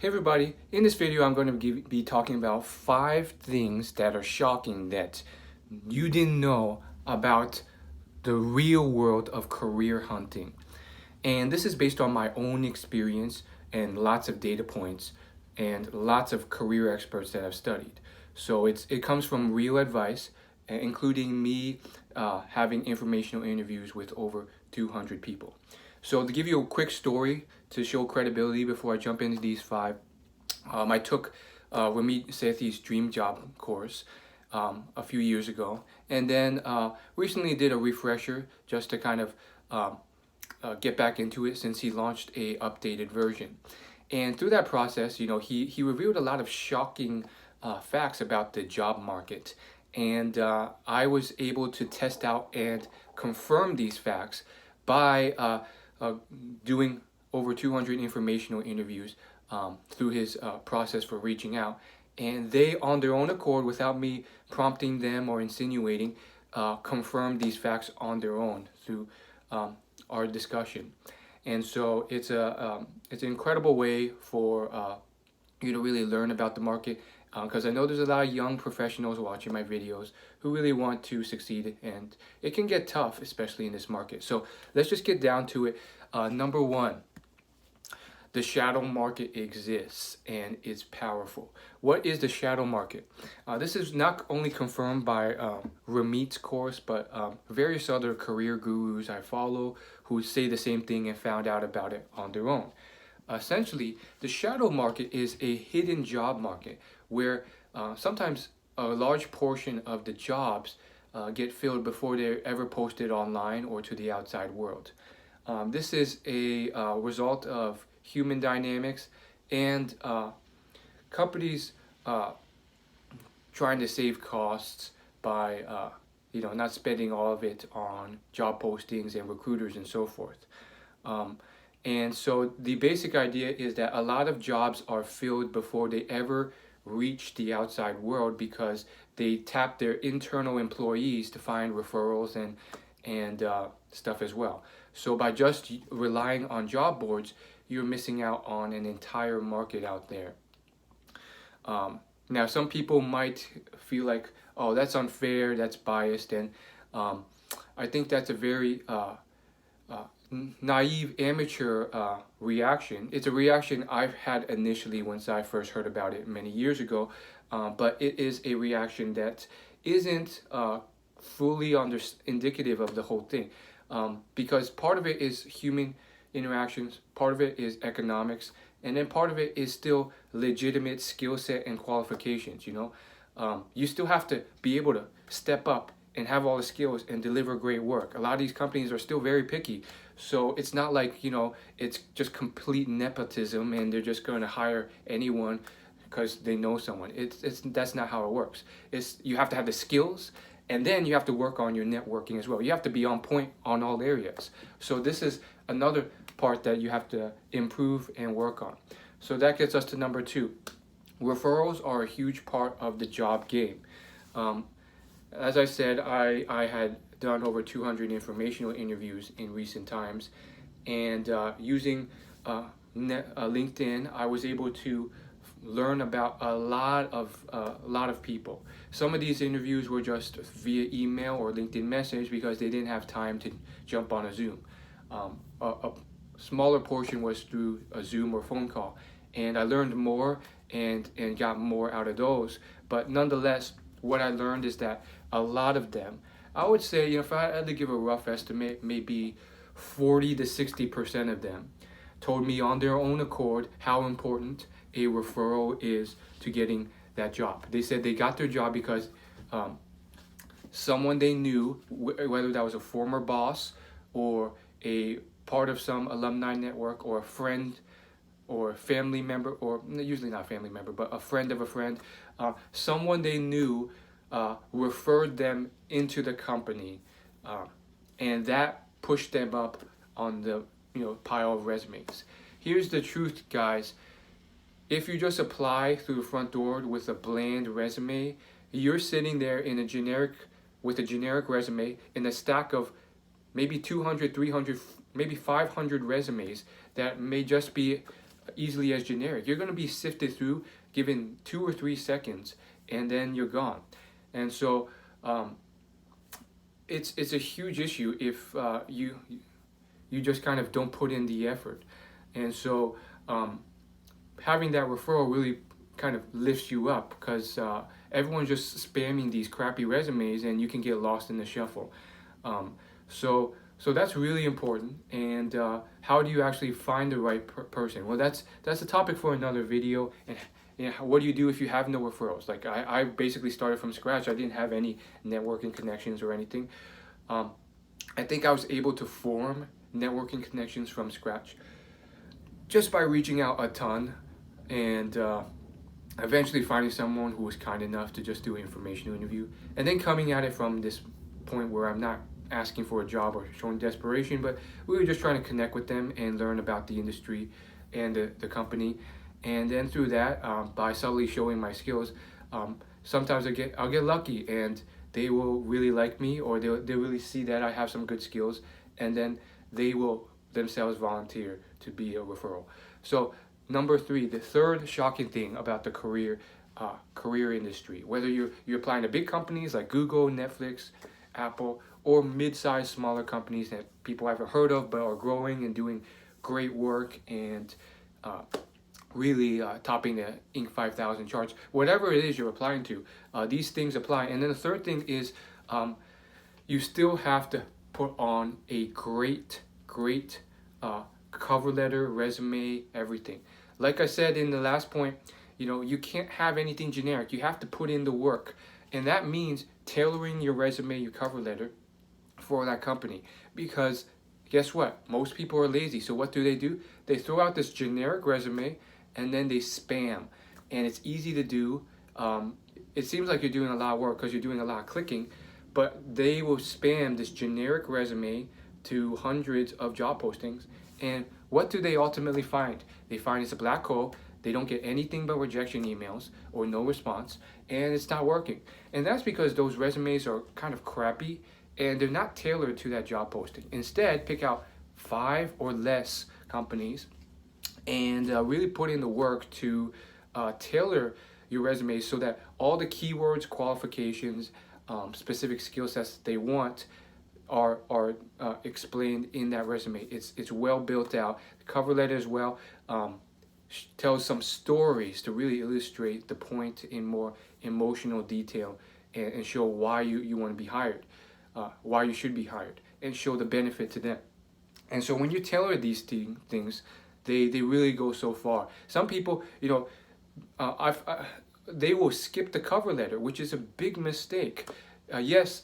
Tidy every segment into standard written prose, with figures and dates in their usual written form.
Hey everybody, in this video I'm going to be talking about 5 things that are shocking that you didn't know about the real world of career hunting. And this is based on my own experience and lots of data points and lots of career experts that I've studied. So it comes from real advice, including me having informational interviews with over 200 people. So to give you a quick story to show credibility before I jump into these 5, I took Ramit Sethi's Dream Job course a few years ago, and then recently did a refresher just to kind of get back into it since he launched a updated version. And through that process, he revealed a lot of shocking facts about the job market. And I was able to test out and confirm these facts by doing over 200 informational interviews through his process for reaching out. And they, on their own accord, without me prompting them or insinuating, confirmed these facts on their own through our discussion. And so it's an incredible way for you to really learn about the market, because I know there's a lot of young professionals watching my videos who really want to succeed, and it can get tough, especially in this market. So let's just get down to it. Number 1, the shadow market exists and it's powerful. What is the shadow market? This is not only confirmed by Ramit's course, but various other career gurus I follow who say the same thing and found out about it on their own. Essentially, the shadow market is a hidden job market where sometimes a large portion of the jobs get filled before they're ever posted online or to the outside world. This is a result of human dynamics and companies trying to save costs by not spending all of it on job postings and recruiters and so forth. And so the basic idea is that a lot of jobs are filled before they ever reach the outside world because they tap their internal employees to find referrals and stuff as well. So by just relying on job boards, you're missing out on an entire market out there. Now, some people might feel like, oh, that's unfair, that's biased, and I think that's a very naive, amateur reaction. It's a reaction I've had initially once I first heard about it many years ago, but it is a reaction that isn't fully indicative of the whole thing, because part of it is human interactions, part of it is economics, and then part of it is still legitimate skill set and qualifications. You still have to be able to step up and have all the skills and deliver great work. A lot of these companies are still very picky, so it's not like it's just complete nepotism and they're just going to hire anyone because they know someone. That's not how it works. You have to have the skills, and then you have to work on your networking as well. You have to be on point on all areas. So this is another part that you have to improve and work on. So that gets us to number 2. Referrals are a huge part of the job game. As I said, I had done over 200 informational interviews in recent times, and using LinkedIn, I was able to learn about a lot of people. Some of these interviews were just via email or LinkedIn message because they didn't have time to jump on a Zoom. A smaller portion was through a Zoom or phone call, and I learned more and got more out of those. But nonetheless, what I learned is that a lot of them, I would say, if I had to give a rough estimate, maybe 40 to 60% of them told me on their own accord how important a referral is to getting that job. They said they got their job because someone they knew, whether that was a former boss or a part of some alumni network or a friend or a family member, or usually not a family member, but a friend of a friend, someone they knew referred them into the company, and that pushed them up on the pile of resumes. Here's the truth, guys. If you just apply through the front door with a bland resume, you're sitting there with a generic resume in a stack of maybe 200, 300, maybe 500 resumes that may just be easily as generic. You're going to be sifted through, given 2 or 3 seconds, and then you're gone. And so it's a huge issue if you just kind of don't put in the effort. And so having that referral really kind of lifts you up, because everyone's just spamming these crappy resumes and you can get lost in the shuffle. So that's really important. And how do you actually find the right person? Well, that's a topic for another video. And what do you do if you have no referrals? Like I basically started from scratch. I didn't have any networking connections or anything. I think I was able to form networking connections from scratch just by reaching out a ton, and eventually finding someone who was kind enough to just do an informational interview, and then coming at it from this point where I'm not asking for a job or showing desperation, but we were just trying to connect with them and learn about the industry and the company. And then through that, by subtly showing my skills, sometimes I'll get lucky, and they will really like me, or they'll really see that I have some good skills, and then they will themselves volunteer to be a referral. So number 3, the third shocking thing about the career industry, whether you're applying to big companies like Google, Netflix, Apple, or mid-sized smaller companies that people haven't heard of but are growing and doing great work and really topping the Inc. 5000 charts, whatever it is you're applying to, these things apply. And then the third thing is you still have to put on a great cover letter, resume, everything. Like I said in the last point, you can't have anything generic. You have to put in the work. And that means tailoring your resume, your cover letter for that company. Because guess what? Most people are lazy. So what do? They throw out this generic resume and then they spam. And it's easy to do. It seems like you're doing a lot of work because you're doing a lot of clicking, but they will spam this generic resume to hundreds of job postings. And what do they ultimately find? They find it's a black hole. They don't get anything but rejection emails or no response, and it's not working. And that's because those resumes are kind of crappy and they're not tailored to that job posting. Instead, pick out 5 or less companies and really put in the work to tailor your resume so that all the keywords, qualifications, specific skill sets they want are explained in that resume. It's well built out. The cover letter as well tells some stories to really illustrate the point in more emotional detail and show why you want to be hired, why you should be hired, and show the benefit to them. And so when you tailor these things, they really go so far. Some people, they will skip the cover letter, which is a big mistake. Yes,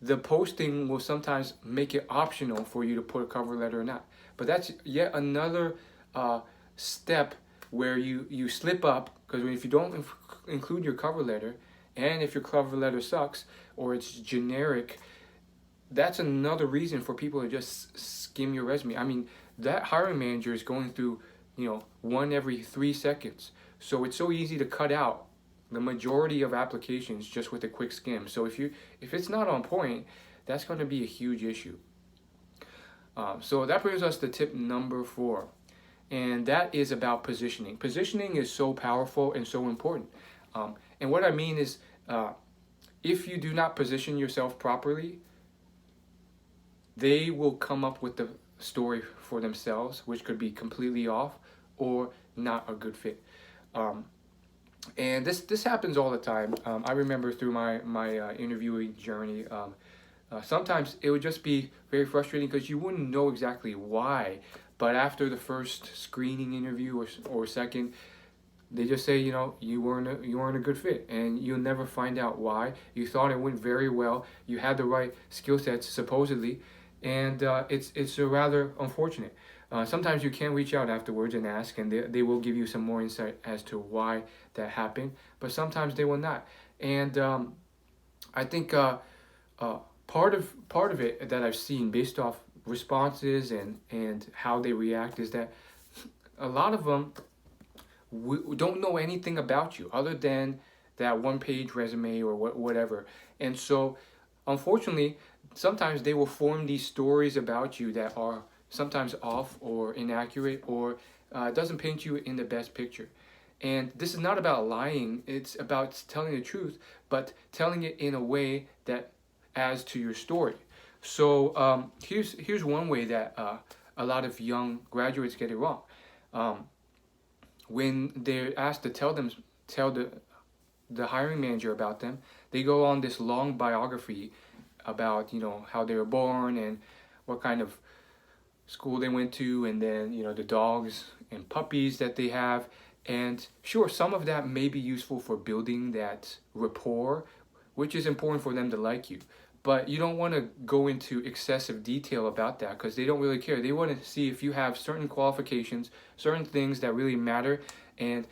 the posting will sometimes make it optional for you to put a cover letter or not. But that's yet another step where you slip up, because if you don't include your cover letter, and if your cover letter sucks or it's generic, that's another reason for people to just skim your resume. I mean, that hiring manager is going through, one every 3 seconds. So it's so easy to cut out the majority of applications just with a quick skim. So if it's not on point, that's going to be a huge issue. So that brings us to tip number 4, and that is about positioning. Positioning is so powerful and so important. And what I mean is, if you do not position yourself properly, they will come up with the story for themselves, which could be completely off or not a good fit. And this happens all the time. I remember through my interviewing journey, sometimes it would just be very frustrating because you wouldn't know exactly why. But after the first screening interview or second, they just say, you weren't a good fit, and you'll never find out why. You thought it went very well. You had the right skill sets supposedly, and it's rather unfortunate. Sometimes you can reach out afterwards and ask, and they will give you some more insight as to why that happened, but sometimes they will not. And I think part of it that I've seen based off responses and how they react is that a lot of them don't know anything about you other than that one-page resume or whatever. And so, unfortunately, sometimes they will form these stories about you that are sometimes off or inaccurate or it doesn't paint you in the best picture. And this is not about lying, it's about telling the truth, but telling it in a way that adds to your story. So here's one way that a lot of young graduates get it wrong. Um, when they're asked to tell the hiring manager about them, they go on this long biography about how they were born and what kind of school they went to, and then the dogs and puppies that they have. And sure, some of that may be useful for building that rapport, which is important for them to like you. But you don't want to go into excessive detail about that because they don't really care. They want to see if you have certain qualifications, certain things that really matter, and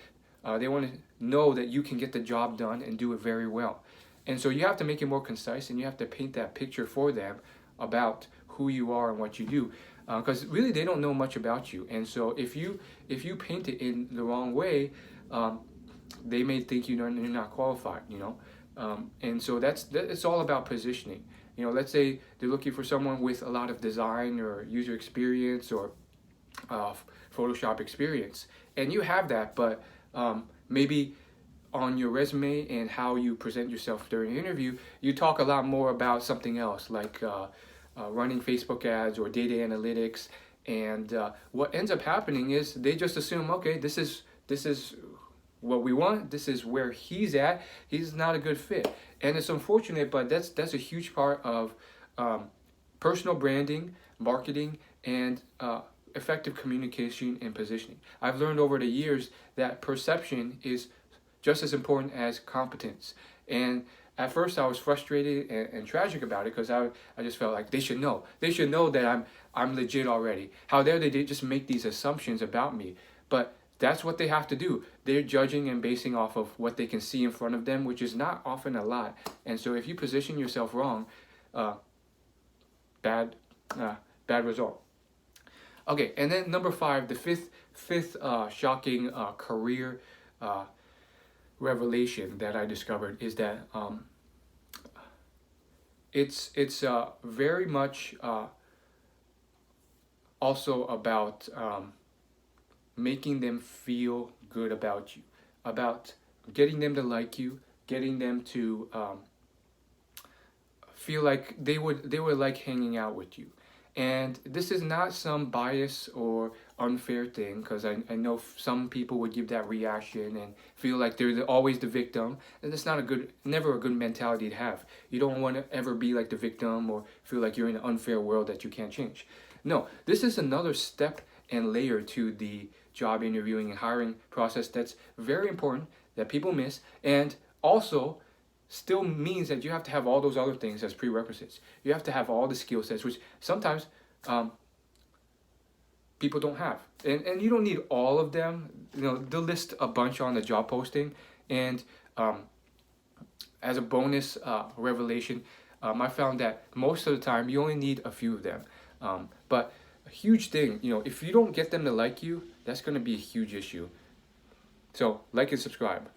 they want to know that you can get the job done and do it very well. And so you have to make it more concise, and you have to paint that picture for them about who you are and what you do, because really they don't know much about you. And so if you paint it in the wrong way, they may think you're not qualified. And so it's all about positioning. Let's say they're looking for someone with a lot of design or user experience or Photoshop experience, and you have that, but maybe on your resume and how you present yourself during the interview, you talk a lot more about something else, like running Facebook ads or data analytics. And what ends up happening is they just assume, okay, this is what we want. This is where he's at. He's not a good fit, and it's unfortunate, but that's a huge part of personal branding, marketing, and effective communication and positioning. I've learned over the years that perception is just as important as competence. And at first I was frustrated and tragic about it because I just felt like they should know. They should know that I'm legit already. How dare they just make these assumptions about me? But that's what they have to do. They're judging and basing off of what they can see in front of them, which is not often a lot. And so if you position yourself wrong, bad result. Okay, and then number 5, the fifth shocking career revelation that I discovered is that it's very much also about making them feel good about you, about getting them to like you, getting them to feel like they would like hanging out with you. And this is not some bias or unfair thing, because I know some people would give that reaction and feel like they're always the victim, and it's never a good mentality to have. You don't want to ever be like the victim or feel like you're in an unfair world that you can't change. No, this is another step and layer to the job interviewing and hiring process that's very important that people miss, and also still means that you have to have all those other things as prerequisites. You have to have all the skill sets, which sometimes people don't have. And you don't need all of them. They'll list a bunch on the job posting. And as a bonus revelation, I found that most of the time you only need a few of them. But a huge thing, if you don't get them to like you, that's going to be a huge issue. So like and subscribe.